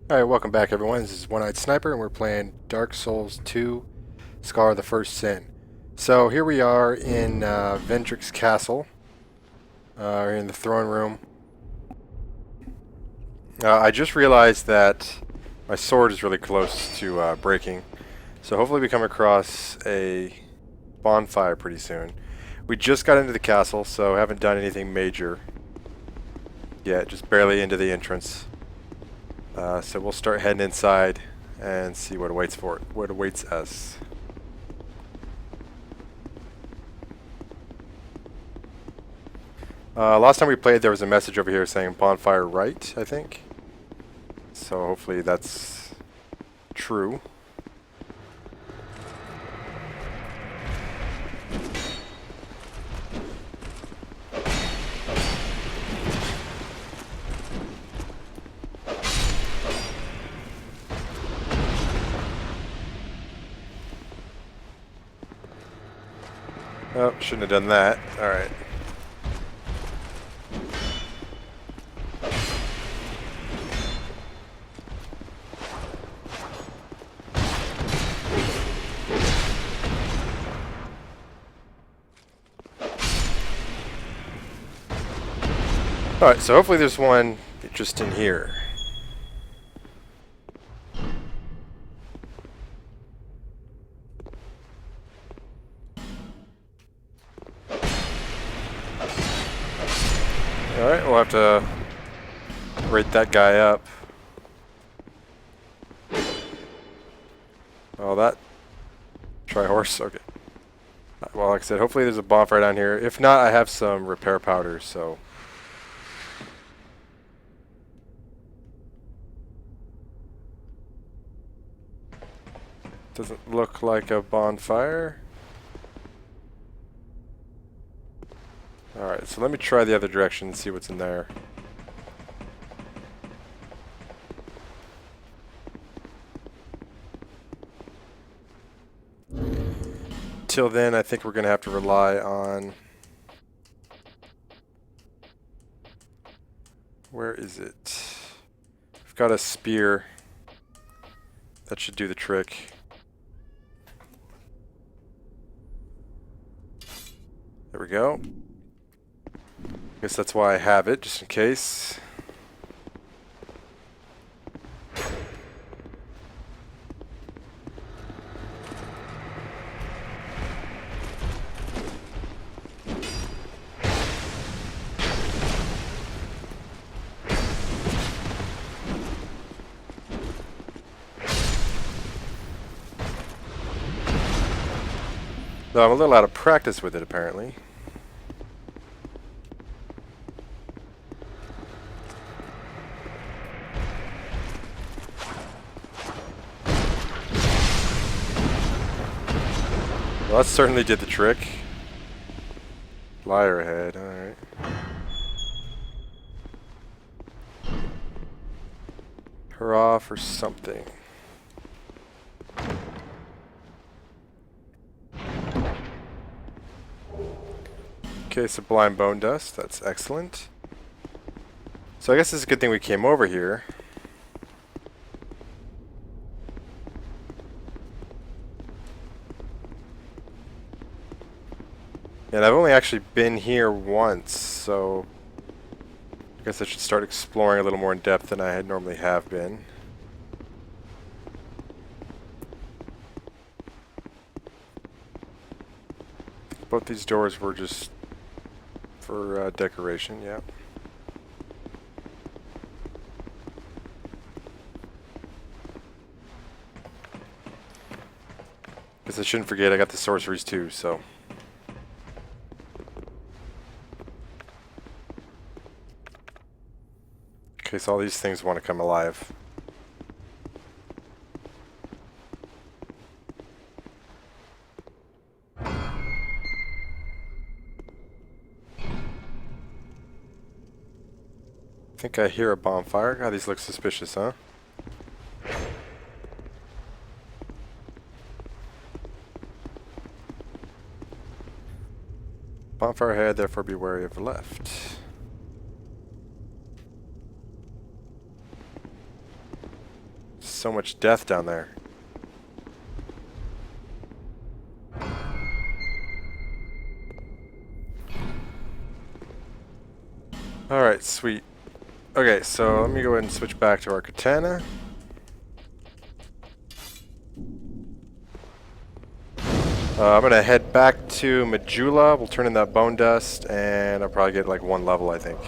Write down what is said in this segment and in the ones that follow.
Alright, welcome back everyone. This is One-Eyed Sniper and we're playing Dark Souls 2, Scar of the First Sin. So here we are in Drangleic Castle. We're in the throne room. I just realized that my sword is really close to breaking. So hopefully we come across a bonfire pretty soon. We just got into the castle, so haven't done anything major yet. Just barely into the entrance. So we'll start heading inside and see what awaits us. Last time we played, there was a message over here saying bonfire right, I think. So hopefully that's true. Oh, shouldn't have done that. Alright. Alright, so hopefully there's one just in here. Alright, we'll have to rate that guy up. Oh, that... Try horse? Okay. Well, like I said, hopefully there's a bonfire down here. If not, I have some repair powders, so... Doesn't look like a bonfire. Alright, so let me try the other direction and see what's in there. Till then, I think we're going to have to rely on... Where is it? I've got a spear. That should do the trick. There we go. Guess that's why I have it, just in case. Though I'm a little out of practice with it, apparently. Well, that certainly did the trick. Liar ahead, alright. Hurrah for something. Okay, sublime bone dust, that's excellent. So I guess it's a good thing we came over here. And I've only actually been here once, so I guess I should start exploring a little more in depth than I had normally have been. Both these doors were just for decoration, yeah. Guess I shouldn't forget I got the sorceries too, so... In case all these things want to come alive. I think I hear a bonfire. God, these look suspicious, huh? Bonfire ahead, therefore be wary of the left. so much death down there. Alright, sweet. Okay, so let me go ahead and switch back to our katana. I'm gonna head back to Majula. We'll turn in that bone dust, and I'll probably get like 1 level, I think.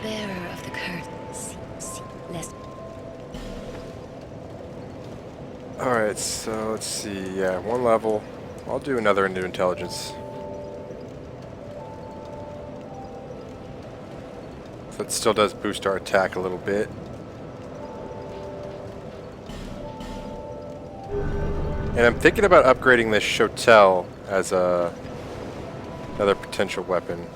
Bearer of the curse. Less. Alright, so let's see. Yeah, 1 level. I'll do another into intelligence. So it still does boost our attack a little bit. And I'm thinking about upgrading this Shotel as another potential weapon.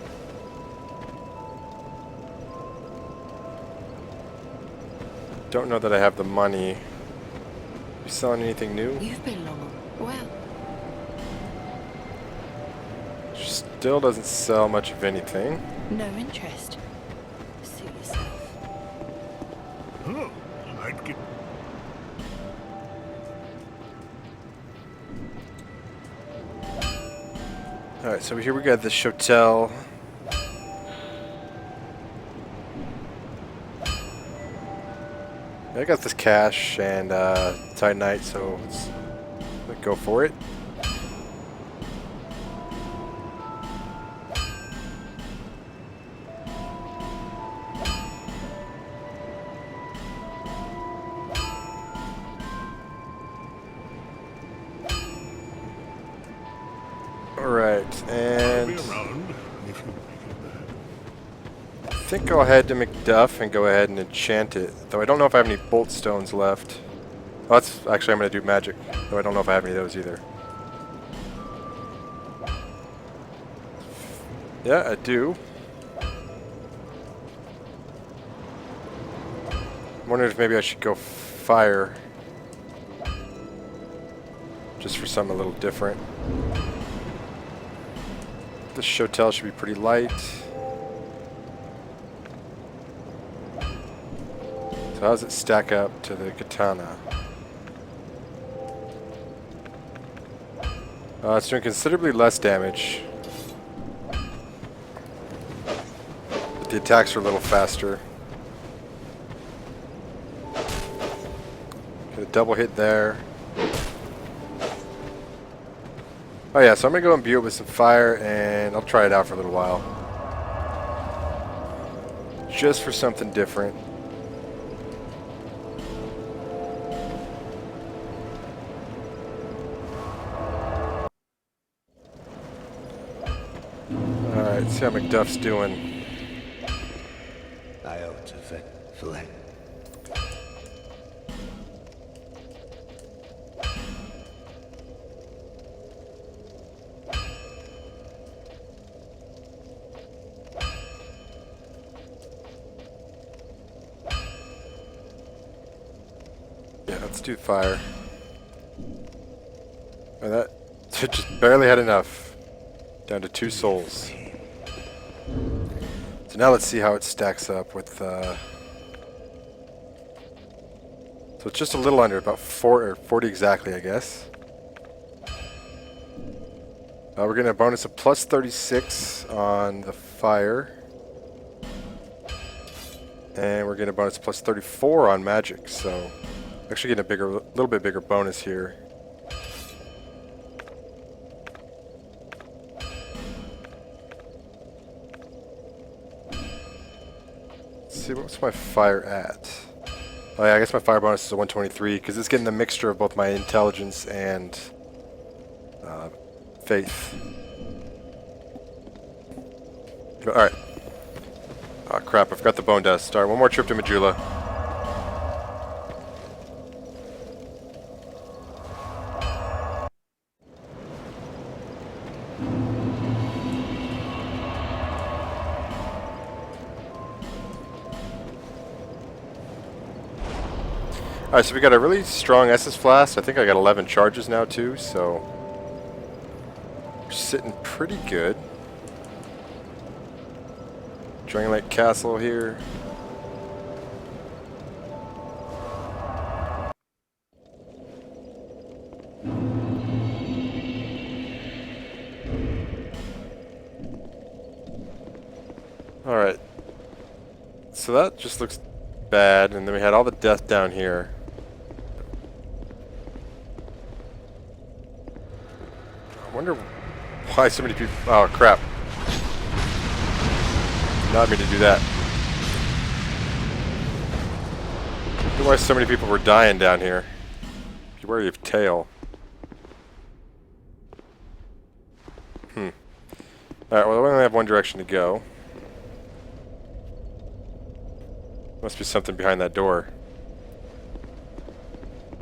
Don't know that I have the money. You selling anything new? You've been long. Well. Still doesn't sell much of anything. No interest. Suit yourself. Oh, I'd get... Alright, so here we got the Shotel. I got this cash and Titanite, so let's go for it. Alright, and I think I'll head to McDuff and go ahead and enchant it. Though I don't know if I have any bolt stones left. Oh, that's actually, I'm going to do magic. Though I don't know if I have any of those either. Yeah, I do. I'm wondering if maybe I should go fire. Just for something a little different. This Shotel should be pretty light. So how does it stack up to the katana? It's doing considerably less damage. But the attacks are a little faster. Get a double hit there. Oh yeah, so I'm going to go imbue it with some fire, and I'll try it out for a little while. Just for something different. Alright, let's see how McDuff's doing. I ought to fillet. Yeah, let's do fire. And that just barely had enough. Down to 2 souls. So now let's see how it stacks up with so it's just a little under, about 40 exactly, I guess. We're getting a bonus of plus 36 on the fire. And we're getting a bonus of plus 34 on magic, so actually getting a little bit bigger bonus here. Let's see, what's my fire at? Oh yeah, I guess my fire bonus is a 123 because it's getting the mixture of both my intelligence and faith. Alright. Oh crap, I forgot the bone dust. Alright, one more trip to Majula. Alright, so we got a really strong Estus Flask. I think I got 11 charges now too, so sitting pretty good. Drangleic Castle here. Alright. So that just looks bad, and then we had all the death down here. I wonder why so many people... Oh, crap. Not me to do that. I wonder why so many people were dying down here. Be wary of tail. Alright, well, we only have one direction to go. Must be something behind that door.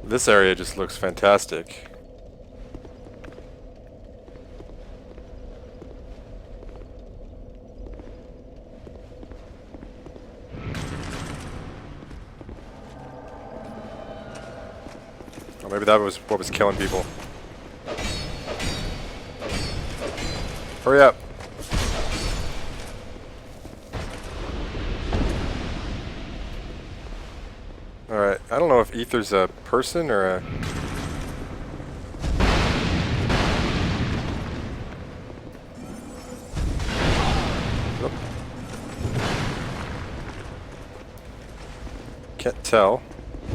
This area just looks fantastic. Or maybe that was what was killing people. Hurry up. Alright, I don't know if Ether's a person or a... Oop. Can't tell.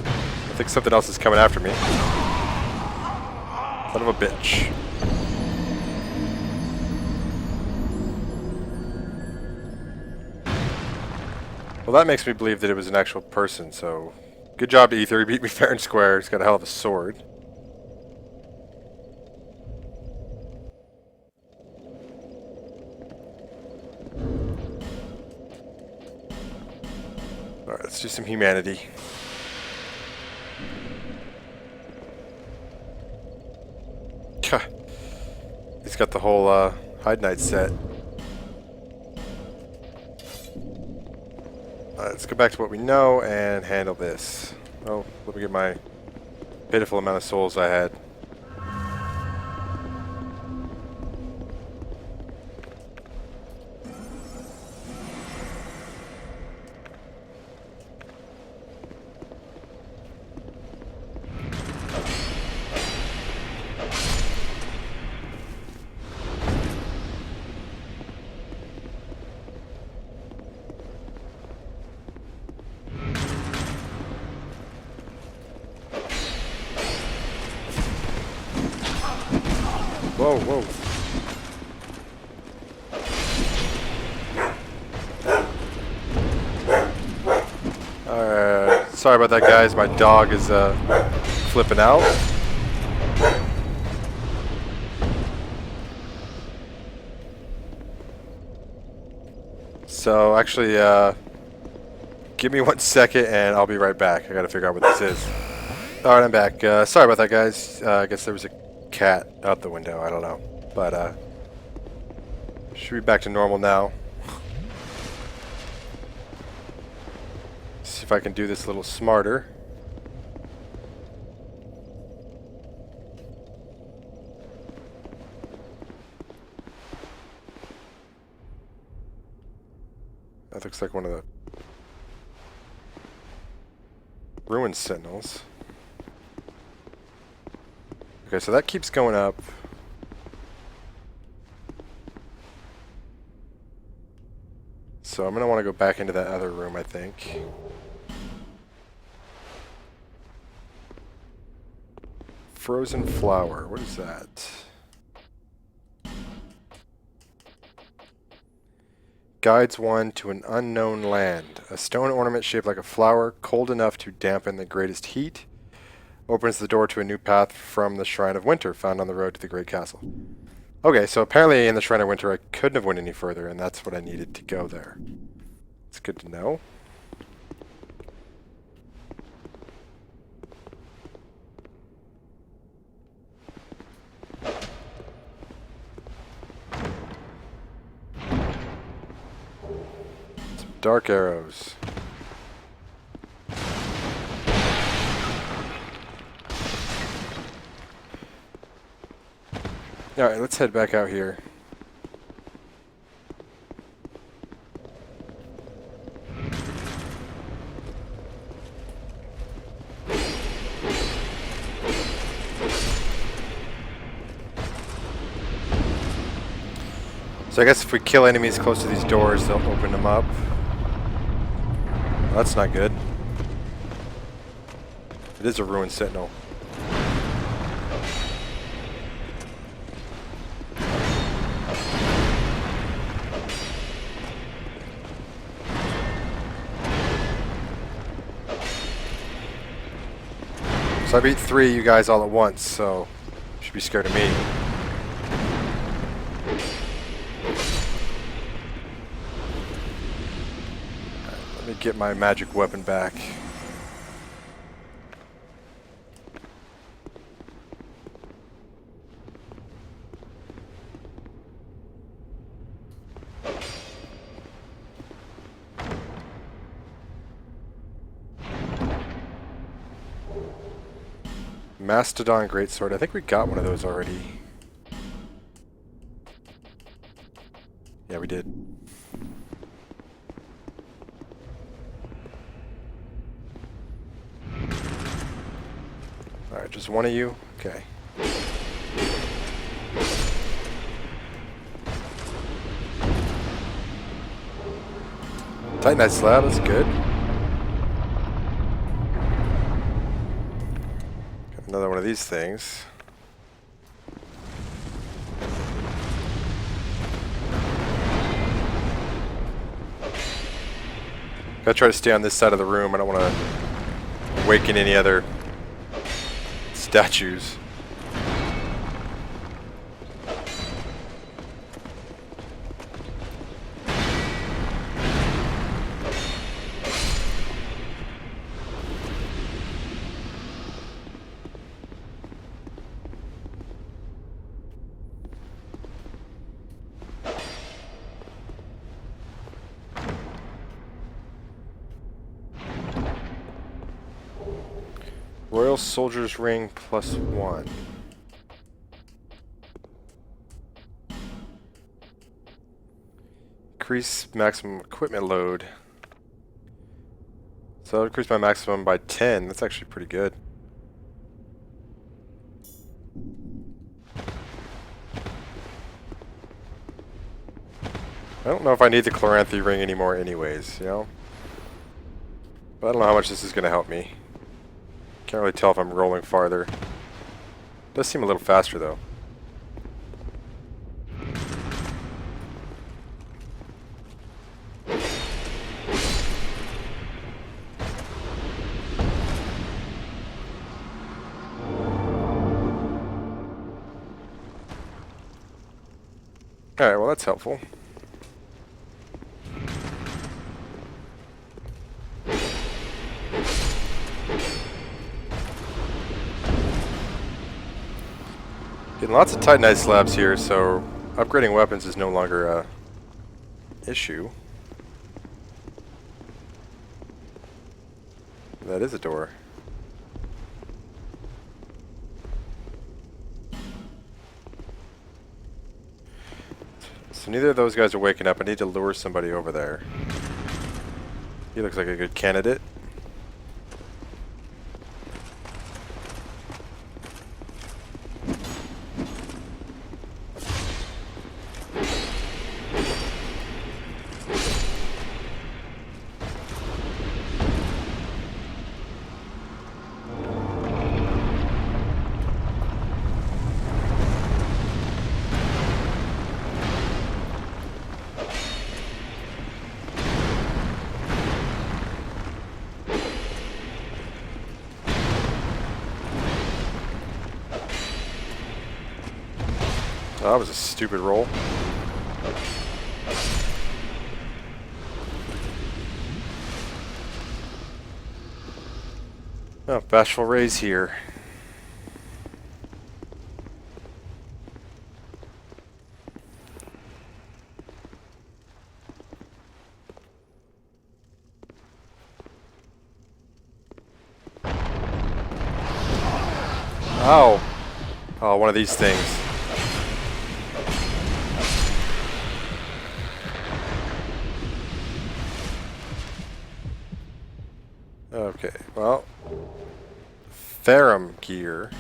I think something else is coming after me. Son of a bitch. Well, that makes me believe that it was an actual person, so... Good job to Ether, he beat me fair and square. He's got a hell of a sword. Alright, let's do some humanity. He's got the whole Hide Night set. Let's go back to what we know and handle this. Oh, let me get my pitiful amount of souls I had. Whoa, whoa. Sorry about that, guys. My dog is flipping out. So, actually, give me 1 second and I'll be right back. I gotta figure out what this is. Alright, I'm back. Sorry about that, guys. I guess there was a cat out the window. I don't know. But, should be back to normal now. See if I can do this a little smarter. That looks like one of the ruin sentinels. Okay, so that keeps going up. So I'm going to want to go back into that other room, I think. Frozen flower. What is that? Guides one to an unknown land. A stone ornament shaped like a flower, cold enough to dampen the greatest heat. Opens the door to a new path from the Shrine of Winter, found on the road to the Great Castle. Okay, so apparently in the Shrine of Winter I couldn't have went any further, and that's what I needed to go there. It's good to know. Some dark arrows. Alright, let's head back out here. So I guess if we kill enemies close to these doors, they'll open them up. Well, that's not good. It is a ruined sentinel. So I beat 3 of you guys all at once, so you should be scared of me. Let me get my magic weapon back. Mastodon Greatsword. I think we got one of those already. Yeah, we did. Alright, just one of you? Okay. Titanite slab, that's good. Got another one of these things. Gotta try to stay on this side of the room. I don't want to awaken any other statues. Royal Soldier's Ring +1. Increase maximum equipment load. So I'll increase my maximum by 10. That's actually pretty good. I don't know if I need the Chloranthy ring anymore anyways, you know? But I don't know how much this is going to help me. Can't really tell if I'm rolling farther. Does seem a little faster though. Alright, well that's helpful. Getting lots of Titanite slabs here, so upgrading weapons is no longer a issue. That is a door. So neither of those guys are waking up. I need to lure somebody over there. He looks like a good candidate. Oh, that was a stupid roll. Oh, Bashful Ray's here. Ow. Oh, one of these things. Okay, well, Ferrum gear.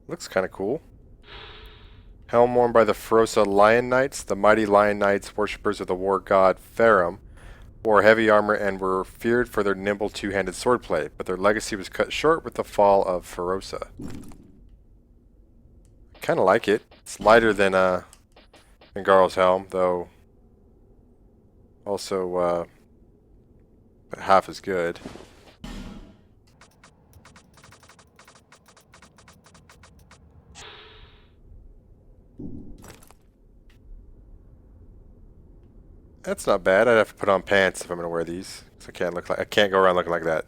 Looks kind of cool. Helm worn by the Ferosa Lion Knights. The mighty Lion Knights, worshippers of the war god Ferrum, wore heavy armor and were feared for their nimble two-handed swordplay, but their legacy was cut short with the fall of Ferosa. Kind of like it. It's lighter than Vingarl's helm, though also half as good. That's not bad. I'd have to put on pants if I'm gonna wear these. 'Cause I can't go around looking like that.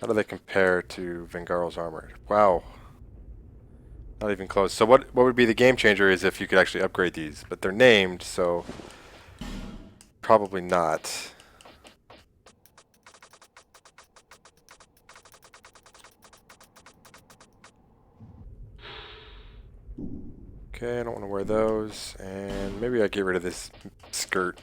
How do they compare to Vingarl's armor? Wow. Not even close. So what would be the game changer is if you could actually upgrade these, but they're named, so probably not. Okay, I don't want to wear those, and maybe I get rid of this skirt.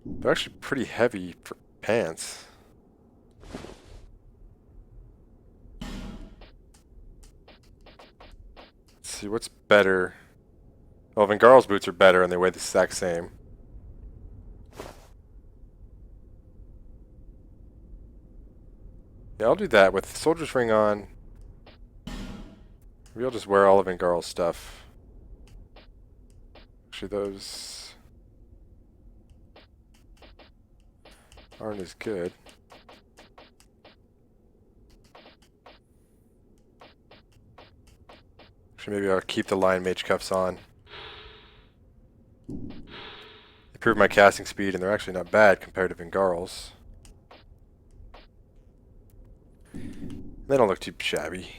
They're actually pretty heavy for pants. Let's see, what's better? Well, Vingarl's boots are better, and they weigh the exact same. Yeah, I'll do that with the soldier's ring on. Maybe I'll just wear all of Vingarl's stuff. Actually, those aren't as good. Actually, maybe I'll keep the Lion Mage cuffs on. Improve my casting speed, and they're actually not bad compared to Vingarl's. They don't look too shabby.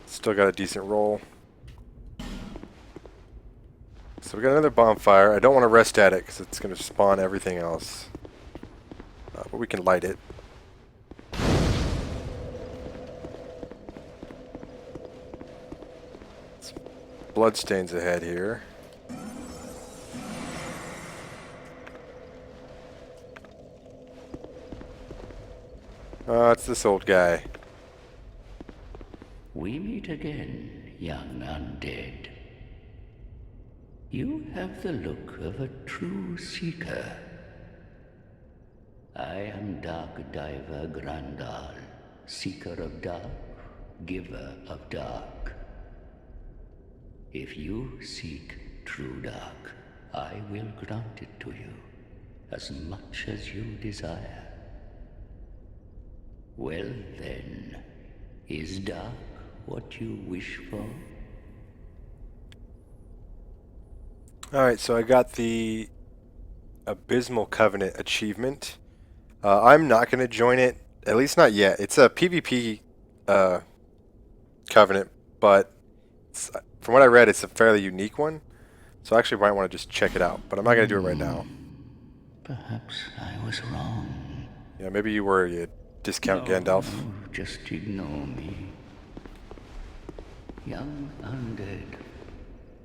Still got a decent roll. So we got another bonfire. I don't want to rest at it because it's going to spawn everything else. But we can light it. Some bloodstains ahead here. It's this old guy. We meet again, young undead. You have the look of a true seeker. I am Dark Diver Grandal, seeker of dark, giver of dark. If you seek true dark, I will grant it to you, as much as you desire. Well then, is dark what you wish for? Alright, so I got the Abysmal Covenant achievement. I'm not going to join it, at least not yet. It's a PvP covenant, but from what I read, it's a fairly unique one. So I actually might want to just check it out, but I'm not going to do it right now. Perhaps I was wrong. Yeah, maybe you were, you discount Gandalf. No, just ignore me. Young undead,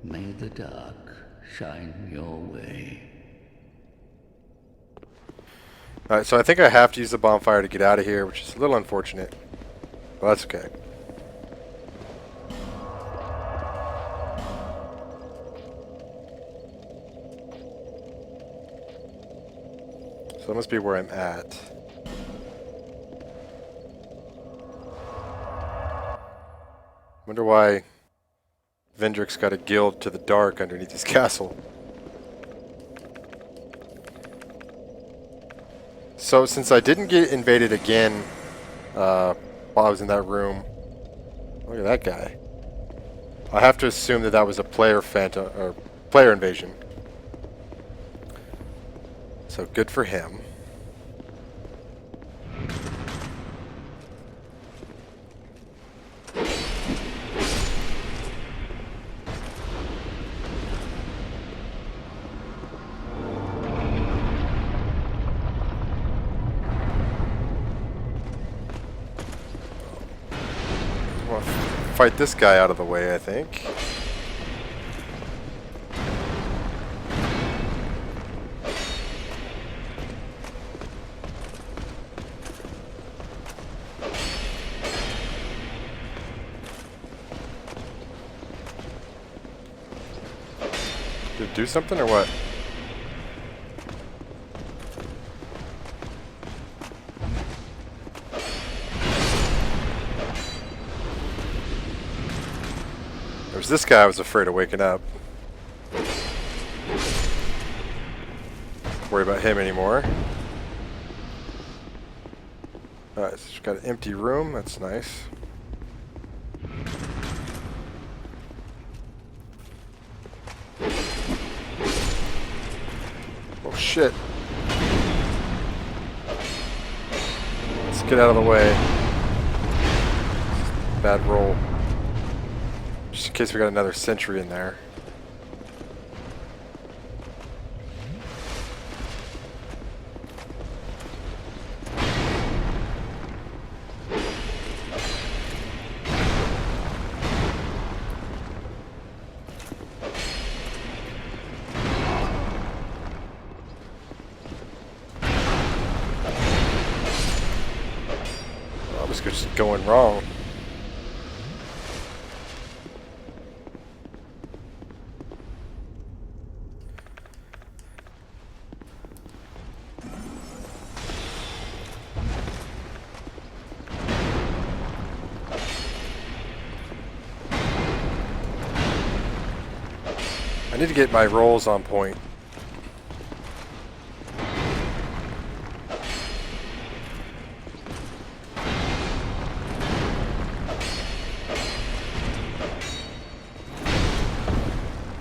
may the dark shine your way. Alright, so I think I have to use the bonfire to get out of here, which is a little unfortunate. But that's okay. So that must be where I'm at. Wonder why Vendrick's got a guild to the dark underneath his castle. So since I didn't get invaded again while I was in that room, look at that guy. I have to assume that that was a player phantom or player invasion. So good for him. fight this guy out of the way, I think. Did it do something or what? There's this guy I was afraid of waking up. Don't worry about him anymore. Alright, so we've got an empty room. That's nice. Oh shit. Let's get out of the way. Bad roll. Just in case we got another sentry in there. I was just going wrong. I need to get my rolls on point.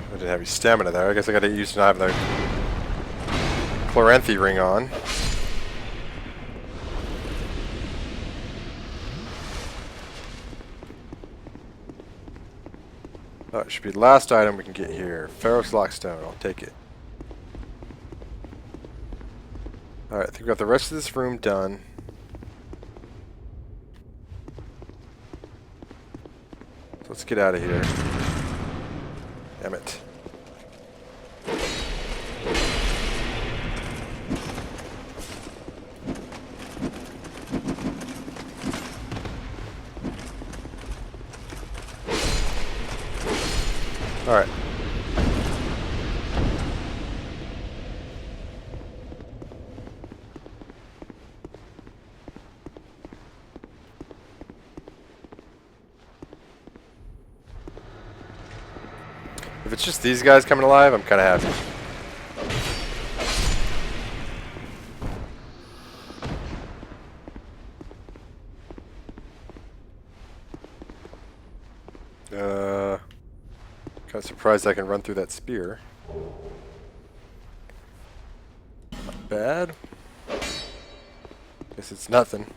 I didn't have any stamina there. I guess I gotta get used to not having the Chloranthy ring on. Oh, it should be the last item we can get here. Pharaoh's Lockstone. I'll take it. Alright, I think we got the rest of this room done. So let's get out of here. Damn it. Alright. If it's just these guys coming alive, I'm kind of happy. Kind of surprised I can run through that spear. Not bad. Guess it's nothing.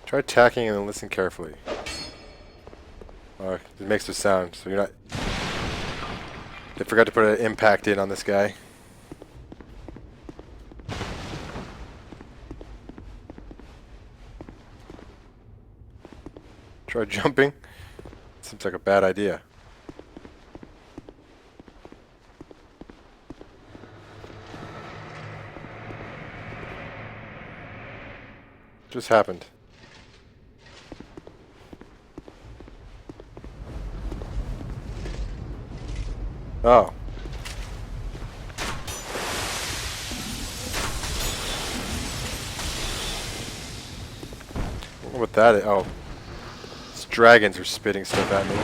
Try attacking and then listen carefully. It makes a sound, so you're not... They forgot to put an impact in on this guy. Try jumping. Seems like a bad idea. Just happened. Oh. What that is? Oh. These dragons are spitting stuff at me.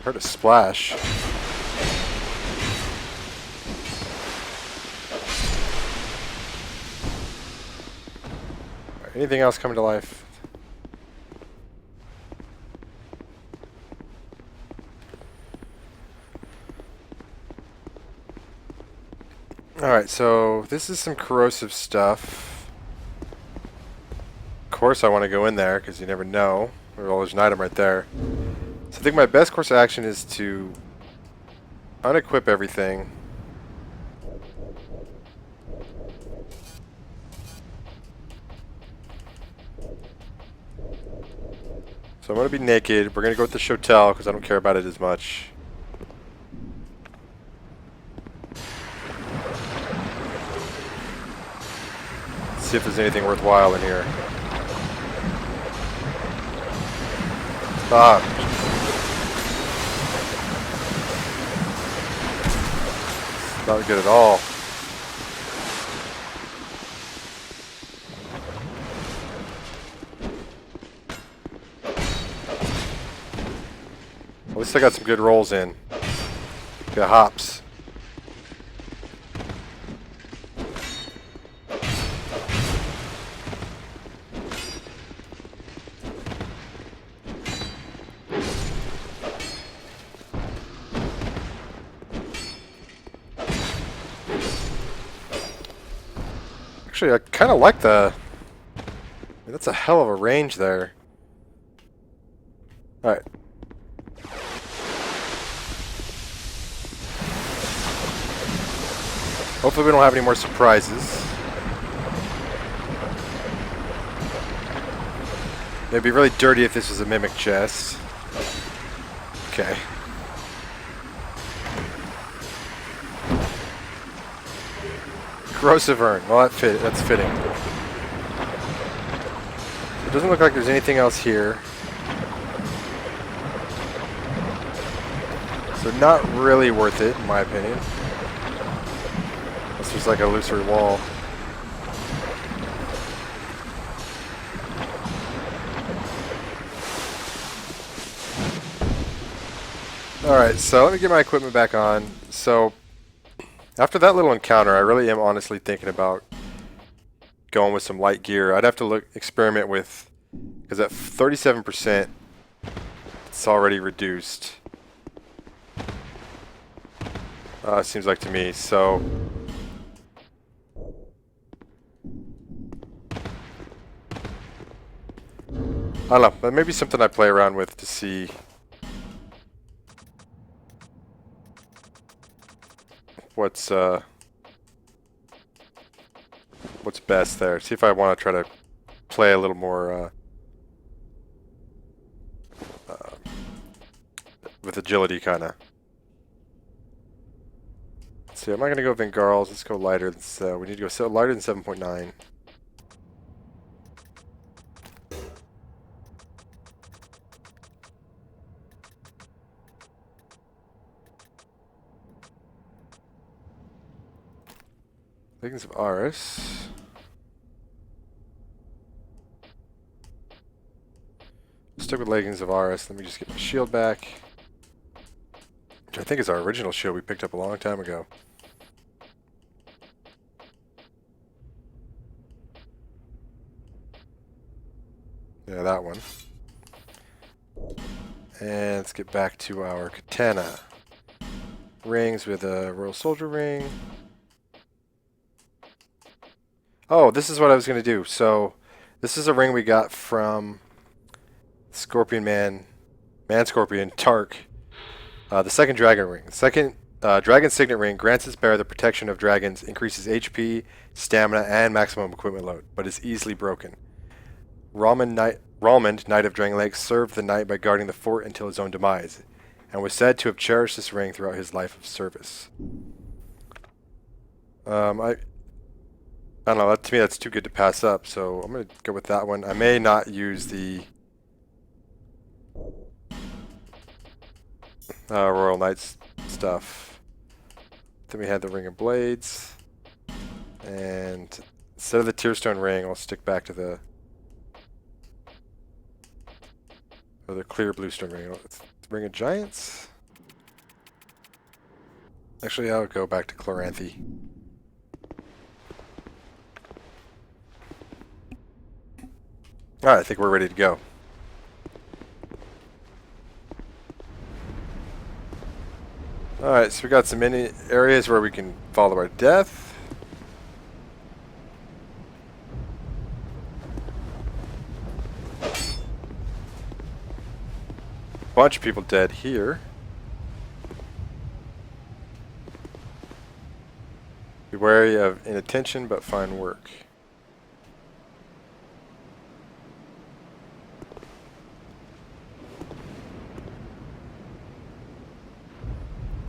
Heard a splash. Alright, anything else coming to life? Alright, so this is some corrosive stuff. Of course I want to go in there, because you never know. Well, there's an item right there. So I think my best course of action is to unequip everything. So I'm going to be naked. We're going to go with the Shotel, because I don't care about it as much. See if there's anything worthwhile in here. Ah. It's not good at all. At least I got some good rolls in. Got hops. Actually, I kind of like the... I mean, that's a hell of a range there. Alright. Hopefully we don't have any more surprises. It'd be really dirty if this was a mimic chest. Okay. Corrosive urn. Well, that's fitting. It doesn't look like there's anything else here. So not really worth it, in my opinion. Unless there's like a looser wall. Alright, so let me get my equipment back on. So, after that little encounter, I really am honestly thinking about going with some light gear. I'd have to experiment with, because at 37%, it's already reduced. Seems like to me, so... I don't know, but maybe something I play around with to see what's best there. See if I want to try to play a little more with agility, kind of. Let's see, am I going to go Vingarls? Let's go lighter than we need to go lighter than 7.9. Leggings of Aris. Stick with Leggings of Aris. Let me just get my shield back. Which I think is our original shield we picked up a long time ago. Yeah, that one. And let's get back to our katana. Rings with a Royal Soldier ring. Oh, this is what I was going to do. So, this is a ring we got from Scorpion Man Scorpion, Tark. The second dragon ring. The second dragon signet ring grants its bearer the protection of dragons, increases HP, stamina, and maximum equipment load, but is easily broken. Ralmond, Knight of Drangleic, served the knight by guarding the fort until his own demise, and was said to have cherished this ring throughout his life of service. I don't know, to me that's too good to pass up, so I'm going to go with that one. I may not use the Royal Knights stuff. Then we had the Ring of Blades, and instead of the Tearstone ring, I'll stick back to the clear bluestone ring. It's the Ring of Giants? Actually, I'll go back to Chloranthy. Alright, I think we're ready to go. Alright, so we got some many areas where we can follow our death. bunch of people dead here. Be wary of inattention, but fine work.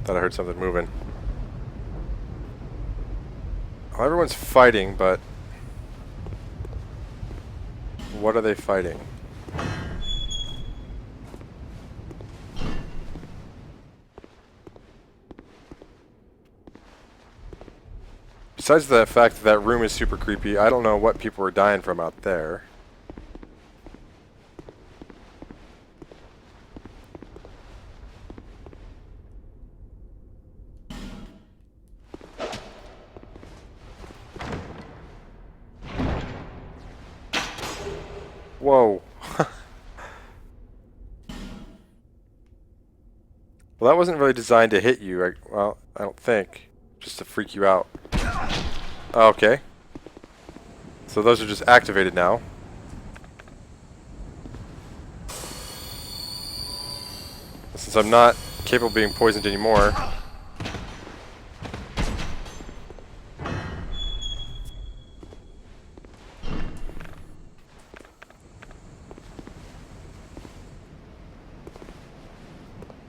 Thought I heard something moving. Well, everyone's fighting, but what are they fighting? Besides the fact that that room is super creepy, I don't know what people were dying from out there. Whoa. Well, that wasn't really designed to hit you. Well, I don't think. Just to freak you out. Okay. So those are just activated now. Since I'm not capable of being poisoned anymore.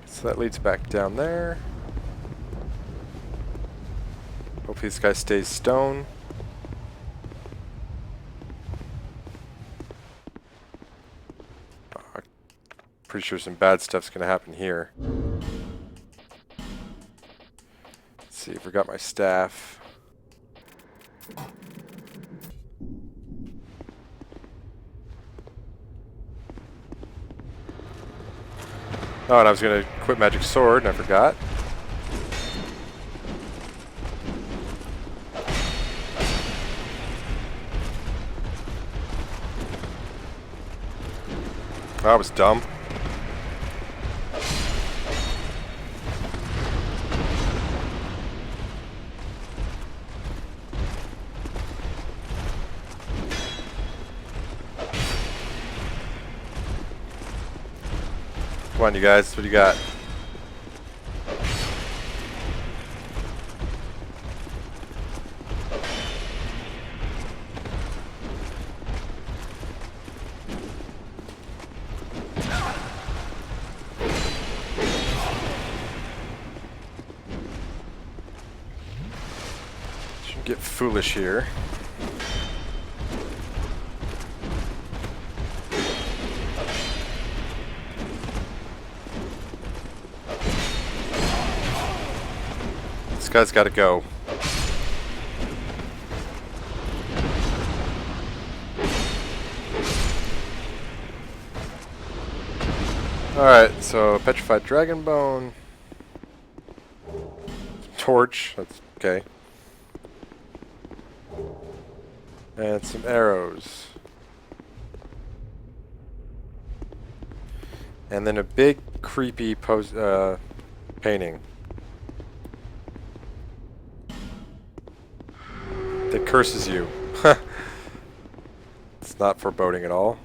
So that leads back down there. Hopefully this guy stays stone. Pretty sure some bad stuff's gonna happen here. Let's see, I forgot my staff. Oh, and I was gonna equip magic sword, and I forgot. That was dumb. Come on, you guys. What do you got? Shouldn't get foolish here. This guy's got to go. Alright, so petrified dragon bone. Torch, that's okay. And some arrows. And then a big creepy painting. That curses you. It's not foreboding at all.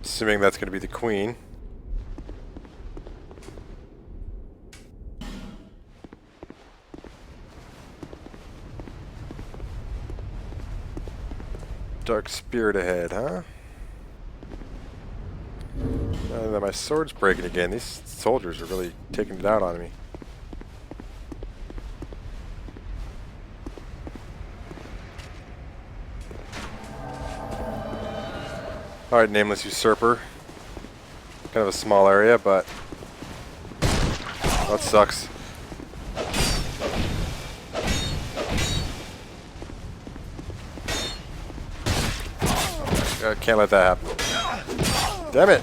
Assuming that's going to be the queen. Dark spirit ahead, huh? And then my sword's breaking again. These soldiers are really taking it out on me. Alright, nameless usurper. Kind of a small area, but that sucks. I can't let that happen. Damn it!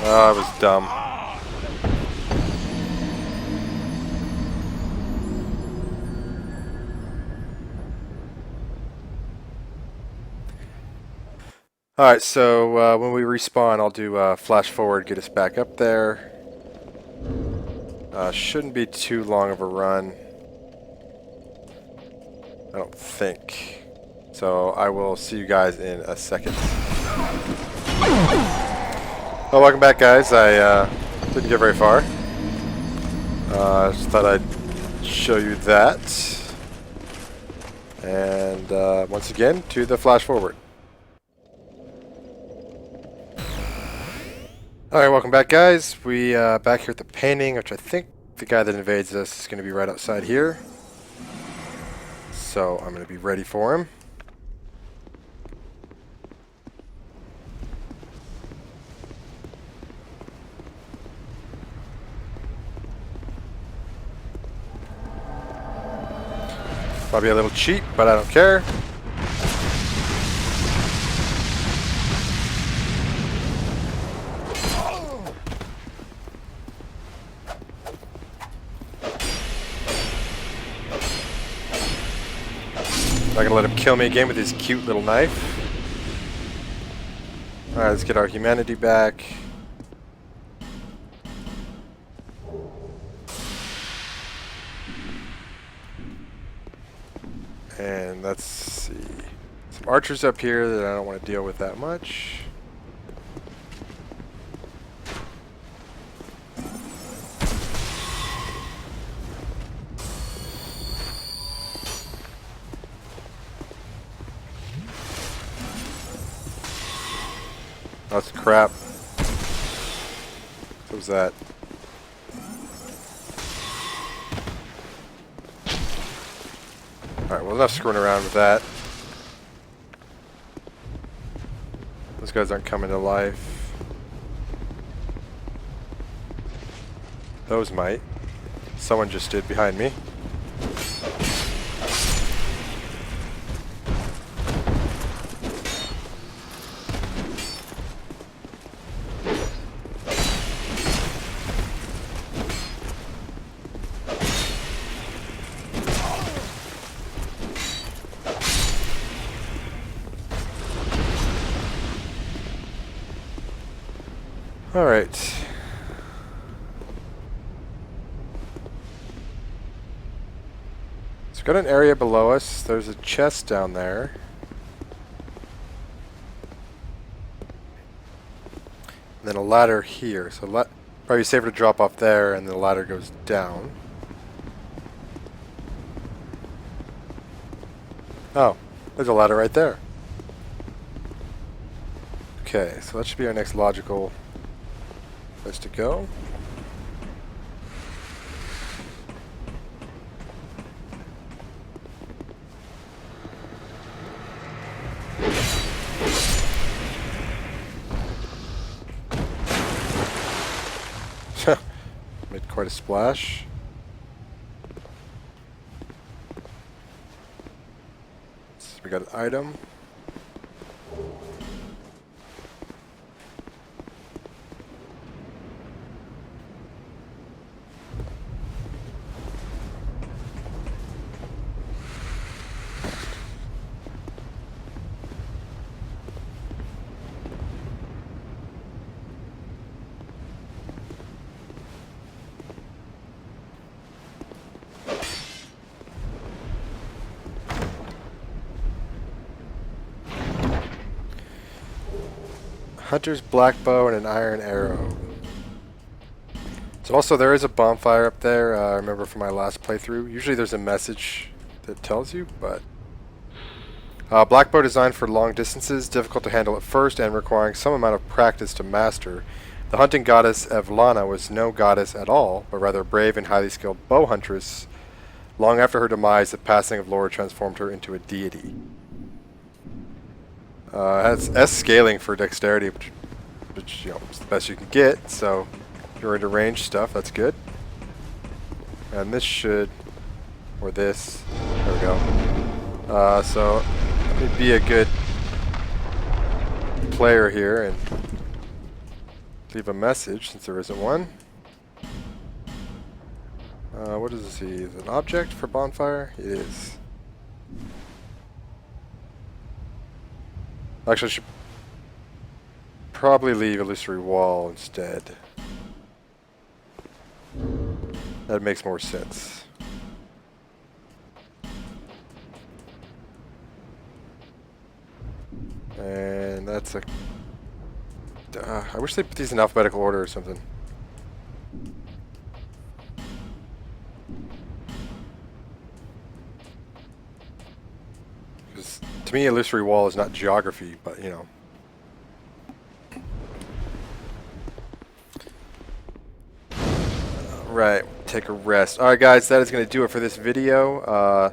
Oh, I was dumb. Alright, so when we respawn, I'll do flash forward, get us back up there. Shouldn't be too long of a run. I don't think. So I will see you guys in a second. Well, welcome back, guys. I didn't get very far. Just thought I'd show you that. And once again, to the flash forward. Alright, welcome back, guys. We back here at the painting, which I think the guy that invades us is going to be right outside here. So I'm going to be ready for him. Probably a little cheap, but I don't care. I'm not gonna let him kill me again with his cute little knife. Alright, let's get our humanity back. And let's see. Some archers up here that I don't want to deal with that much. That's crap. What was that? Alright, well, enough screwing around with that. Those guys aren't coming to life. Those might. Someone just did behind me. Alright. So we've got an area below us. There's a chest down there. And then a ladder here. So probably safer to drop off there and the ladder goes down. Oh, there's a ladder right there. Okay, so that should be our next logical place to go. Made quite a splash. So we got an item. Hunter's black bow and an iron arrow. So also there is a bonfire up there. I remember from my last playthrough. Usually there's a message that tells you, but black bow designed for long distances, difficult to handle at first and requiring some amount of practice to master. The hunting goddess Evlana was no goddess at all, but rather a brave and highly skilled bow huntress. Long after her demise, the passing of lore transformed her into a deity. Has S scaling for dexterity, which you know is the best you can get. So if you're into range stuff, that's good. And this should, or this, there we go. So let me be a good player here and leave a message since there isn't one. What does this see? Is it an object for bonfire? It is. Actually, I should probably leave illusory wall instead. That makes more sense. And that's a... I wish they put these in alphabetical order or something. Because to me, illusory wall is not geography, but you know. Right, take a rest. Alright guys, that is going to do it for this video. I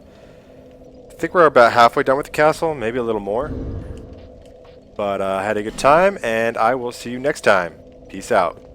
think we're about halfway done with the castle, maybe a little more. But I had a good time, and I will see you next time. Peace out.